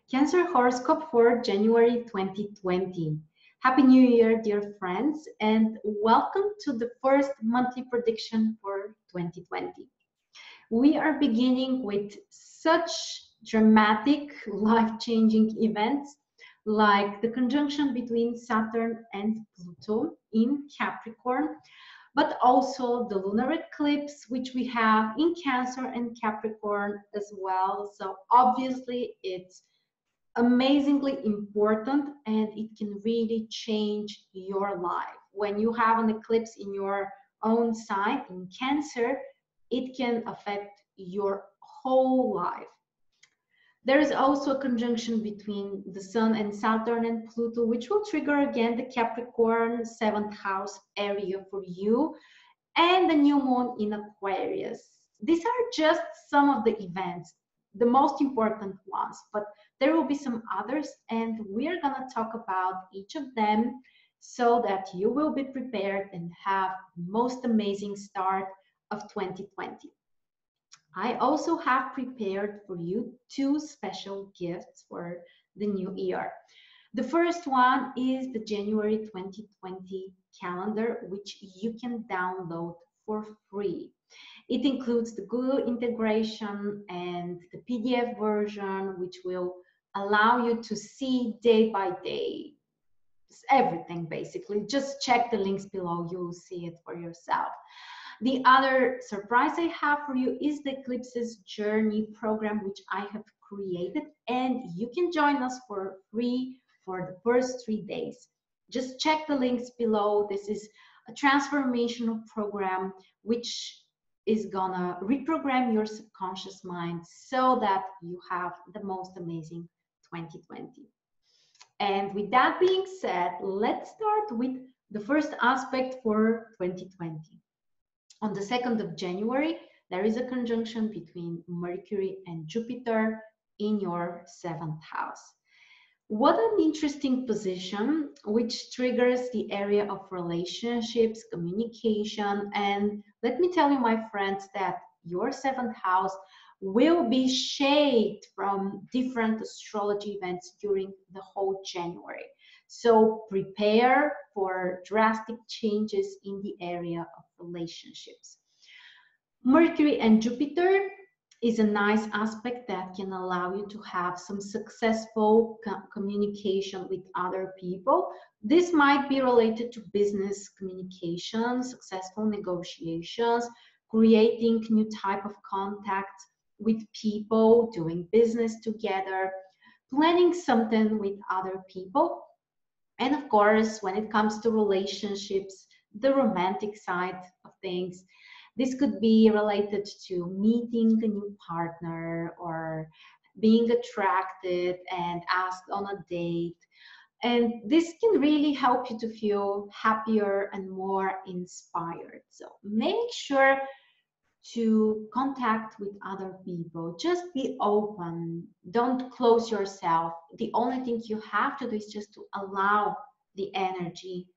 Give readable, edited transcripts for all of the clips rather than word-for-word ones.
Cancer horoscope for January 2020. Happy New Year, dear friends, and welcome to the first monthly prediction for 2020. We are beginning with such dramatic, life-changing events like the conjunction between Saturn and Pluto in Capricorn, but also the lunar eclipse, which we have in Cancer and Capricorn as well. So obviously it's amazingly important and it can really change your life. When you have an eclipse in your own sign in Cancer, it can affect your whole life. There is also a conjunction between the Sun and Saturn and Pluto, which will trigger again the Capricorn 7th house area for you, and the new moon in Aquarius. These are just some of the events, the most important ones, but there will be some others, and we're gonna talk about each of them so that you will be prepared and have the most amazing start of 2020. I also have prepared for you two special gifts for the new year. The first one is the January 2020 calendar, which you can download for free. It includes the Google integration and the PDF version, which will allow you to see day by day everything basically. Just check the links below, you'll see it for yourself. The other surprise I have for you is the Eclipses Journey program, which I have created, and you can join us for free for the first 3 days. Just check the links below. This is a transformational program which is gonna reprogram your subconscious mind so that you have the most amazing 2020. And with that being said, let's start with the first aspect for 2020. On the 2nd of January, there is a conjunction between Mercury and Jupiter in your 7th house. What an interesting position, which triggers the area of relationships, communication, and let me tell you, my friends, that your 7th house will be shaped from different astrology events during the whole January. So prepare for drastic changes in the area of relationships. Mercury and Jupiter is a nice aspect that can allow you to have some successful communication with other people. This might be related to business communication, successful negotiations, creating new type of contacts with people, doing business together, planning something with other people. And of course, when it comes to relationships, the romantic side of things, this could be related to meeting a new partner or being attracted and asked on a date. And this can really help you to feel happier and more inspired. So make sure to contact with other people. Just be open. Don't close yourself. The only thing you have to do is just to allow the energy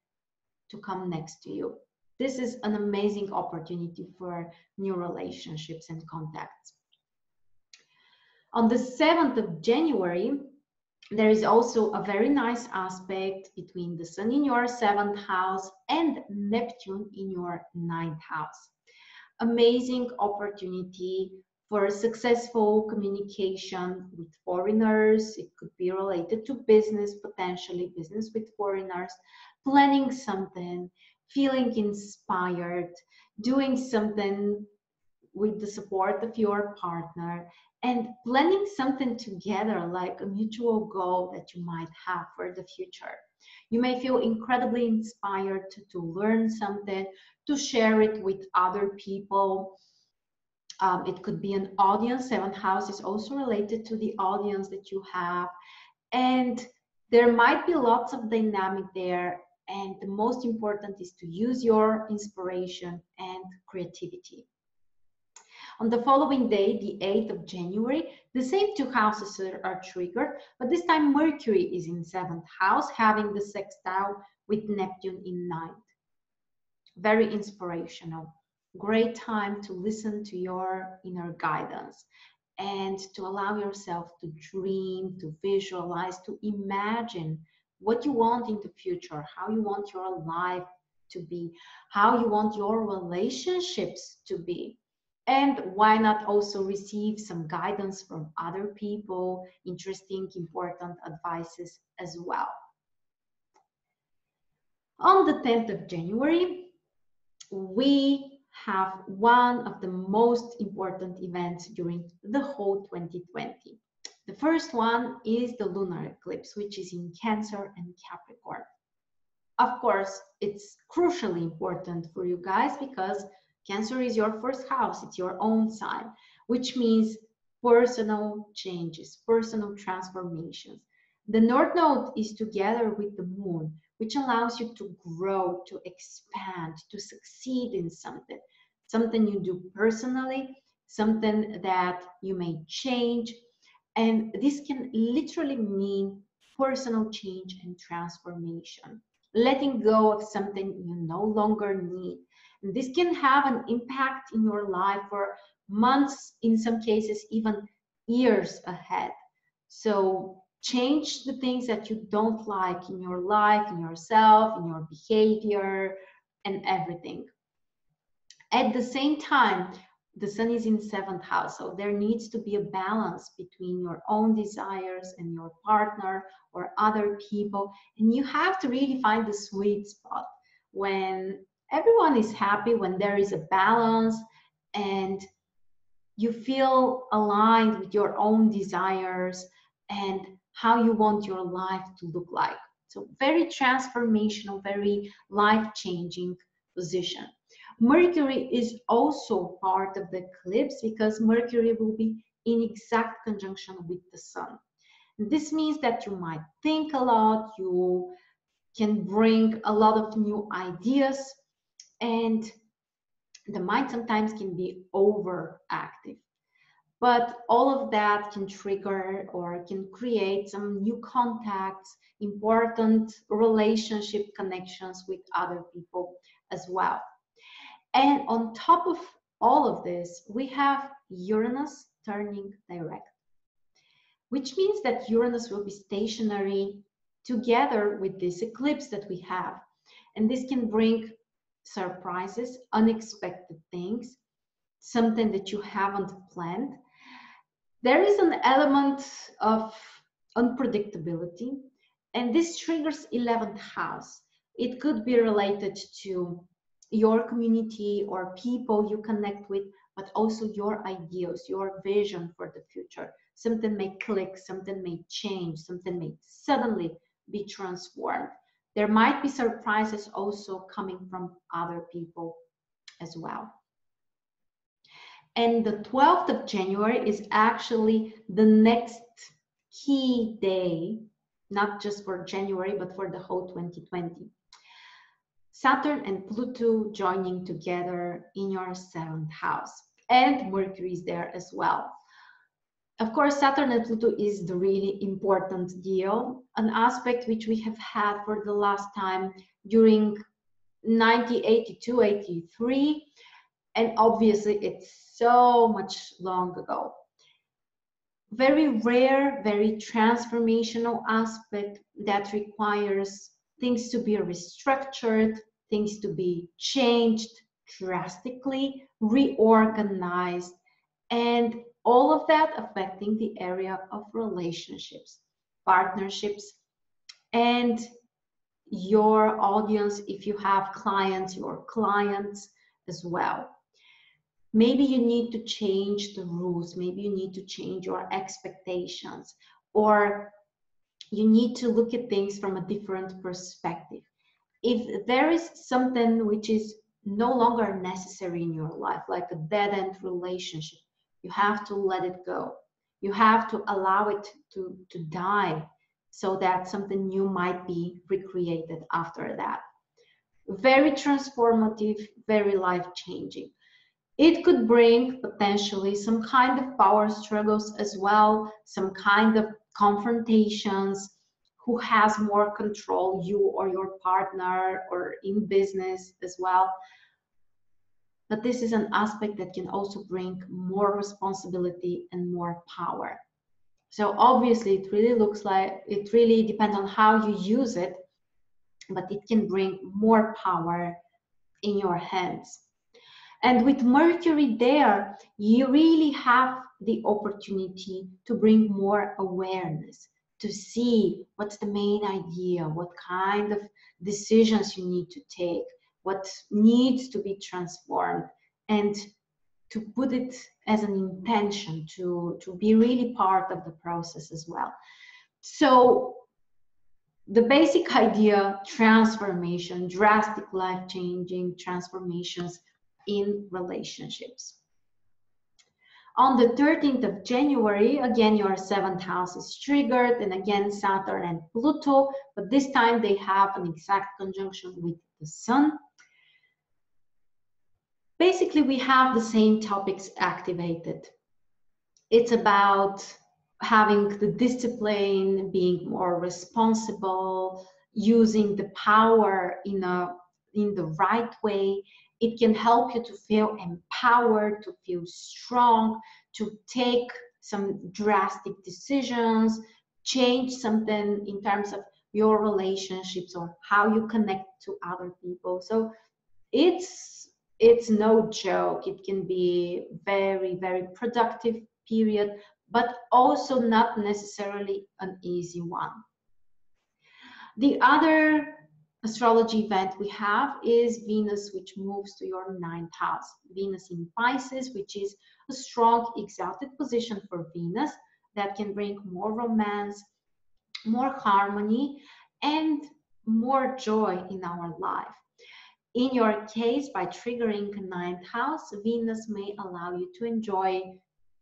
to come next to you. This is an amazing opportunity for new relationships and contacts. On the 7th of January, there is also a very nice aspect between the Sun in your 7th house and Neptune in your 9th house. Amazing opportunity for successful communication with foreigners. It could be related to business, potentially business with foreigners, planning something, feeling inspired, doing something with the support of your partner, and planning something together, like a mutual goal that you might have for the future. You may feel incredibly inspired to learn something, to share it with other people. It could be an audience. 7th house is also related to the audience that you have. And there might be lots of dynamic there. And the most important is to use your inspiration and creativity. On the following day, the 8th of January, the same two houses are triggered, but this time Mercury is in 7th house, having the sextile with Neptune in 9th. Very inspirational. Great time to listen to your inner guidance. and to allow yourself to dream, to visualize, to imagine what you want in the future, how you want your life to be, how you want your relationships to be. And why not also receive some guidance from other people, interesting, important advices as well. On the 10th of January, we have one of the most important events during the whole 2020. The first one is the lunar eclipse, which is in Cancer and Capricorn. Of course, it's crucially important for you guys because Cancer is your first house, it's your own sign, which means personal changes, personal transformations. The North Node is together with the Moon, which allows you to grow, to expand, to succeed in something. Something you do personally, something that you may change. And this can literally mean personal change and transformation. Letting go of something you no longer need. And this can have an impact in your life for months, in some cases, even years ahead. So change the things that you don't like in your life, in yourself, in your behavior, and everything. At the same time, the sun is in 7th house, so there needs to be a balance between your own desires and your partner or other people. And you have to really find the sweet spot when everyone is happy, when there is a balance and you feel aligned with your own desires and how you want your life to look like. So very transformational, very life-changing position. Mercury is also part of the eclipse because Mercury will be in exact conjunction with the sun. This means that you might think a lot, you can bring a lot of new ideas, and the mind sometimes can be overactive. But all of that can trigger or can create some new contacts, important relationship connections with other people as well. And on top of all of this, we have Uranus turning direct, which means that Uranus will be stationary together with this eclipse that we have. And this can bring surprises, unexpected things, something that you haven't planned. There is an element of unpredictability, and this triggers 11th house. It could be related to your community or people you connect with, but also your ideas, your vision for the future. Something may click, something may change, something may suddenly be transformed. There might be surprises also coming from other people as well. And the 12th of January is actually the next key day, not just for January, but for the whole 2020. Saturn and Pluto joining together in your 7th house. And Mercury is there as well. Of course, Saturn and Pluto is the really important deal, an aspect which we have had for the last time during 1982, 83. And obviously, it's so much long ago. Very rare, very transformational aspect that requires things to be restructured, things to be changed drastically, reorganized, and all of that affecting the area of relationships, partnerships, and your audience, if you have clients, your clients as well. Maybe you need to change the rules, maybe you need to change your expectations, or you need to look at things from a different perspective. If there is something which is no longer necessary in your life, like a dead-end relationship, you have to let it go. You have to allow it to die so that something new might be recreated after that. Very transformative, very life-changing. It could bring potentially some kind of power struggles as well, some kind of confrontations, who has more control, you or your partner, or in business as well. but this is an aspect that can also bring more responsibility and more power. So obviously it really looks like, it really depends on how you use it, but it can bring more power in your hands. And with Mercury there, you really have the opportunity to bring more awareness, to see what's the main idea, what kind of decisions you need to take, what needs to be transformed, and to put it as an intention to be really part of the process as well. So the basic idea, transformation, drastic life-changing transformations in relationships. On the 13th of January, again, your 7th house is triggered, and again, Saturn and Pluto, but this time they have an exact conjunction with the Sun. Basically, we have the same topics activated. It's about having the discipline, being more responsible, using the power in the right way. It can help you to feel empowered, to feel strong, to take some drastic decisions, change something in terms of your relationships or how you connect to other people. So it's no joke. It can be very, very productive period, but also not necessarily an easy one. The other astrology event we have is Venus, which moves to your 9th house. Venus in Pisces, which is a strong exalted position for Venus that can bring more romance, more harmony, and more joy in our life. In your case, by triggering 9th house, Venus may allow you to enjoy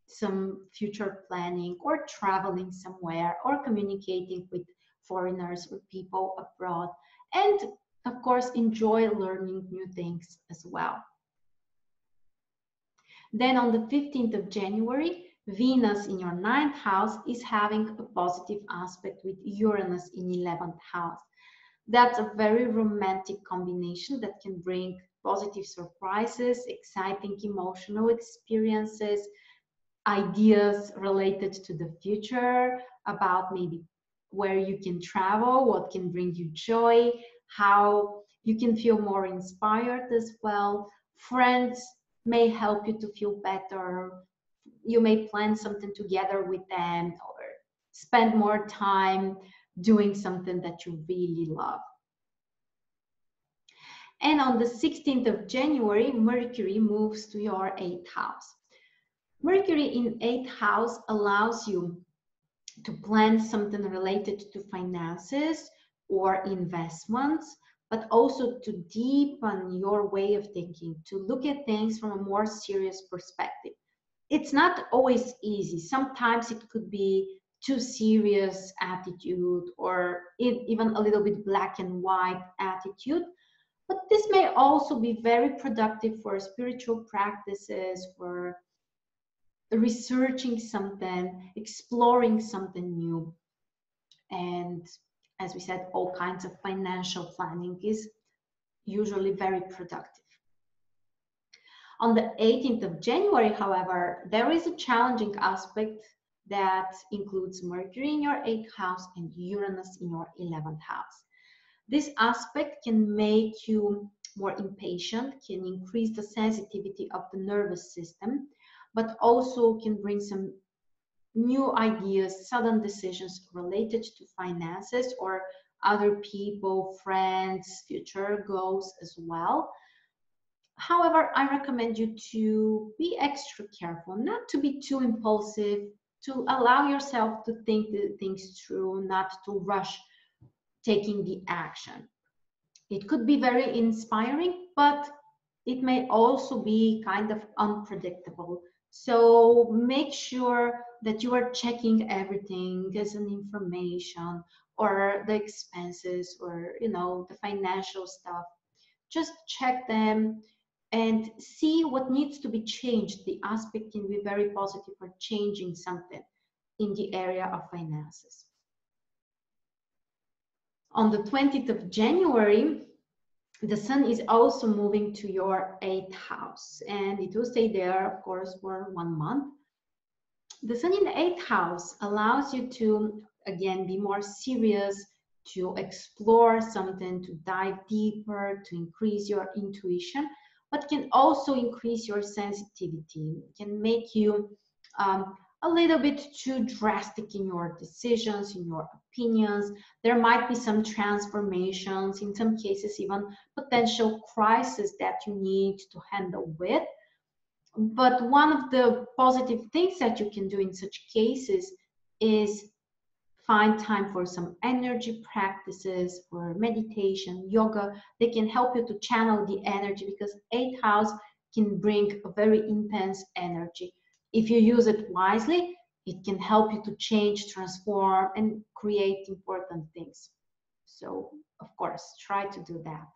some future planning or traveling somewhere or communicating with foreigners or people abroad, and of course enjoy learning new things as well. Then on the 15th of January, Venus in your 9th house is having a positive aspect with Uranus in 11th house. That's a very romantic combination that can bring positive surprises, exciting emotional experiences, ideas related to the future, about maybe where you can travel, what can bring you joy, how you can feel more inspired as well. Friends may help you to feel better. You may plan something together with them or spend more time doing something that you really love. And on the 16th of January, Mercury moves to your 8th house. Mercury in 8th house allows you to plan something related to finances or investments, but also to deepen your way of thinking, to look at things from a more serious perspective. It's not always easy. Sometimes it could be too serious attitude or even a little bit black and white attitude. But this may also be very productive for spiritual practices, for researching something, exploring something new. And as we said, all kinds of financial planning is usually very productive. On the 18th of January, however, there is a challenging aspect that includes Mercury in your 8th house and Uranus in your 11th house. This aspect can make you more impatient, can increase the sensitivity of the nervous system, but also can bring some new ideas, sudden decisions related to finances or other people, friends, future goals as well. However, I recommend you to be extra careful, not to be too impulsive, to allow yourself to think the things through, not to rush taking the action. It could be very inspiring, but it may also be kind of unpredictable. So make sure that you are checking everything as an information, or the expenses, or the financial stuff. Just check them and see what needs to be changed. The aspect can be very positive for changing something in the area of finances. On the 20th of January, the sun is also moving to your 8th house, and it will stay there, of course, for 1 month. The sun in the 8th house allows you to, again, be more serious, to explore something, to dive deeper, to increase your intuition, but can also increase your sensitivity, can make you a little bit too drastic in your decisions, in your opinions. There might be some transformations, in some cases even potential crisis that you need to handle with. But one of the positive things that you can do in such cases is find time for some energy practices or meditation, yoga. They can help you to channel the energy, because 8th house can bring a very intense energy. If you use it wisely, it can help you to change, transform, and create important things. So, of course, try to do that.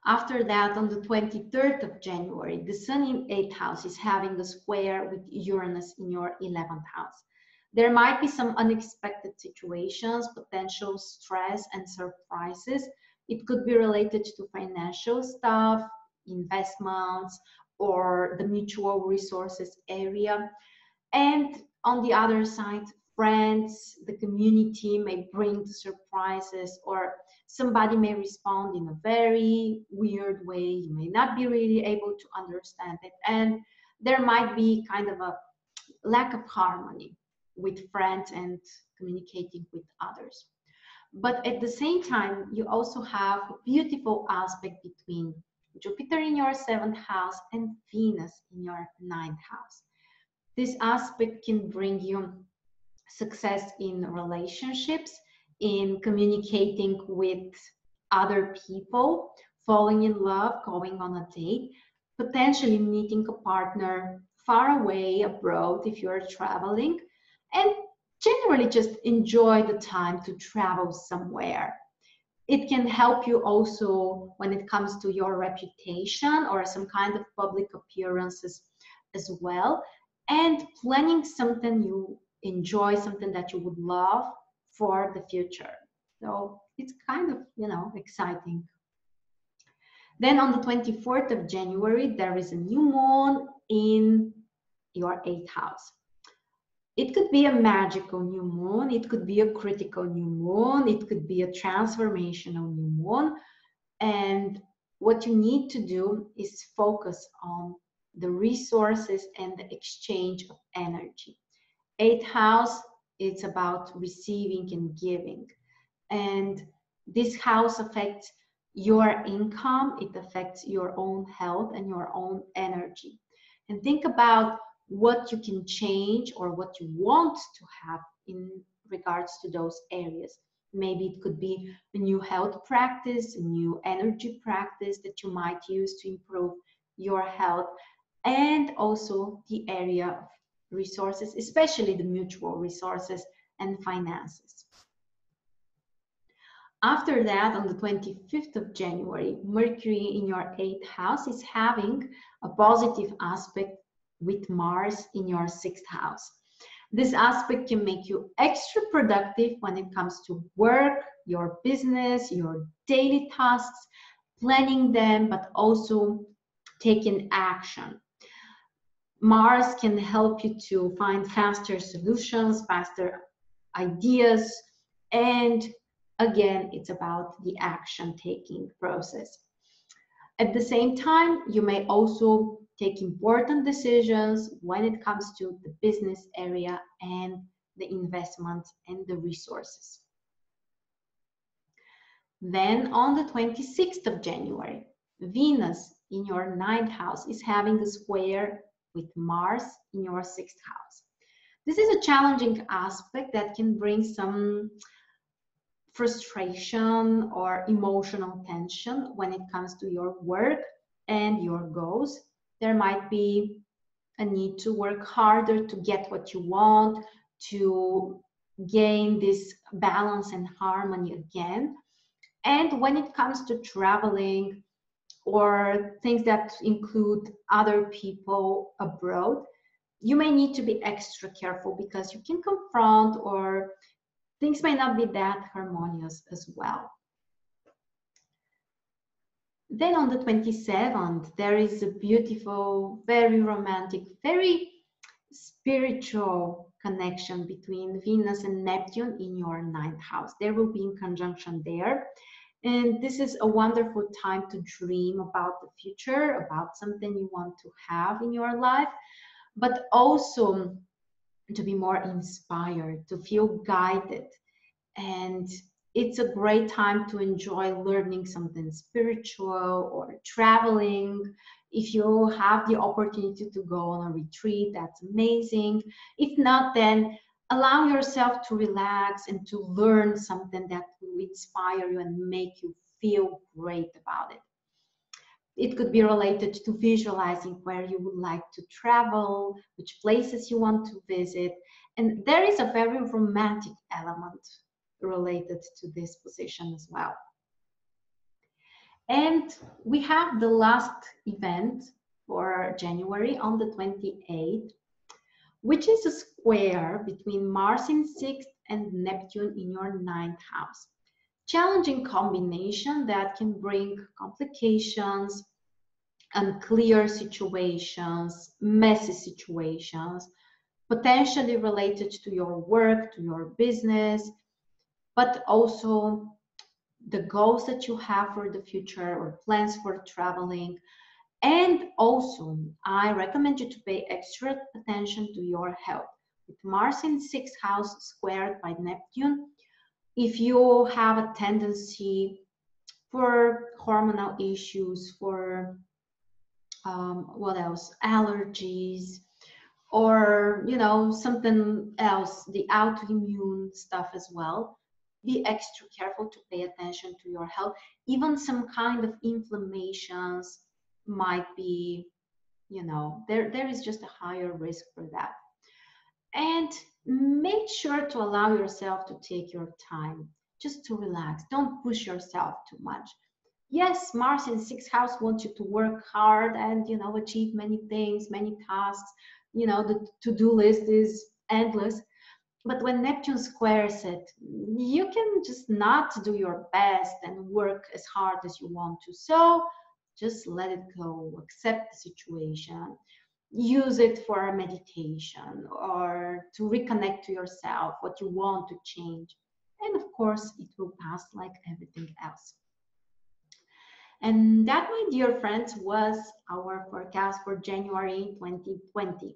After that, on the 23rd of January, the sun in 8th house is having a square with Uranus in your 11th house. There might be some unexpected situations, potential stress and surprises. It could be related to financial stuff, investments, or the mutual resources area. And on the other side, friends, the community may bring surprises, or somebody may respond in a very weird way. You may not be really able to understand it. And there might be kind of a lack of harmony with friends and communicating with others. But at the same time, you also have a beautiful aspect between Jupiter in your 7th house and Venus in your 9th house. This aspect can bring you success in relationships, in communicating with other people, falling in love, going on a date, potentially meeting a partner far away, abroad if you're traveling, and generally just enjoy the time to travel somewhere. It can help you also when it comes to your reputation or some kind of public appearances as well, and planning something you enjoy, something that you would love for the future. So it's kind of, exciting. Then on the 24th of January, there is a new moon in your 8th house. It could be a magical new moon, it could be a critical new moon, it could be a transformational new moon. And what you need to do is focus on the resources and the exchange of energy. 8th house, it's about receiving and giving. And this house affects your income, it affects your own health and your own energy. And think about what you can change or what you want to have in regards to those areas. Maybe it could be a new health practice, a new energy practice that you might use to improve your health, and also the area of resources, especially the mutual resources and finances. After that, on the 25th of January, Mercury in your 8th house is having a positive aspect with Mars in your 6th house. This aspect can make you extra productive when it comes to work, your business, your daily tasks, planning them, but also taking action. Mars can help you to find faster solutions, faster ideas, and again, it's about the action-taking process. At the same time, you may also take important decisions when it comes to the business area and the investments and the resources. Then on the 26th of January, Venus in your 9th house is having a square with Mars in your 6th house. This is a challenging aspect that can bring some frustration or emotional tension when it comes to your work and your goals. There might be a need to work harder to get what you want, to gain this balance and harmony again. And when it comes to traveling or things that include other people abroad, you may need to be extra careful because you can confront, or things may not be that harmonious as well. Then on the 27th, there is a beautiful, very romantic, very spiritual connection between Venus and Neptune in your ninth house. They will be in conjunction there. And this is a wonderful time to dream about the future, about something you want to have in your life, but also to be more inspired, to feel guided. And it's a great time to enjoy learning something spiritual or traveling. If you have the opportunity to go on a retreat, that's amazing. If not, then allow yourself to relax and to learn something that will inspire you and make you feel great about it. It could be related to visualizing where you would like to travel, which places you want to visit. And there is a very romantic element related to this position as well. And we have the last event for January on the 28th, which is a square between Mars in 6th and Neptune in your 9th house. Challenging combination that can bring complications, unclear situations, messy situations, potentially related to your work, to your business, but also the goals that you have for the future or plans for traveling. And also, I recommend you to pay extra attention to your health. With Mars in 6th house squared by Neptune, if you have a tendency for hormonal issues, for what else, allergies, or something else, the autoimmune stuff as well, be extra careful to pay attention to your health. Even some kind of inflammations might be, there is just a higher risk for that. And make sure to allow yourself to take your time, just to relax. Don't push yourself too much. Yes, Mars in 6th house wants you to work hard and achieve many things, many tasks. The to-do list is endless. But when Neptune squares it, you can just not do your best and work as hard as you want to. So just let it go, accept the situation, use it for a meditation or to reconnect to yourself, what you want to change. And of course, it will pass like everything else. And that, my dear friends, was our forecast for January 2020.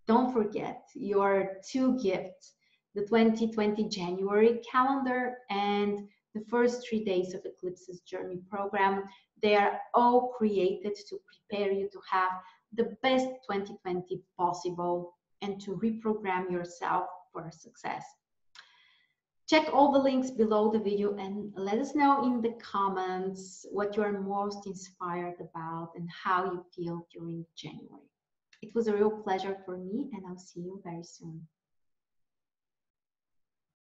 Don't forget your two gifts, the 2020 January calendar and the first 3 days of Eclipses Journey program. They are all created to prepare you to have the best 2020 possible and to reprogram yourself for success. Check all the links below the video and let us know in the comments what you are most inspired about and how you feel during January. It was a real pleasure for me, and I'll see you very soon.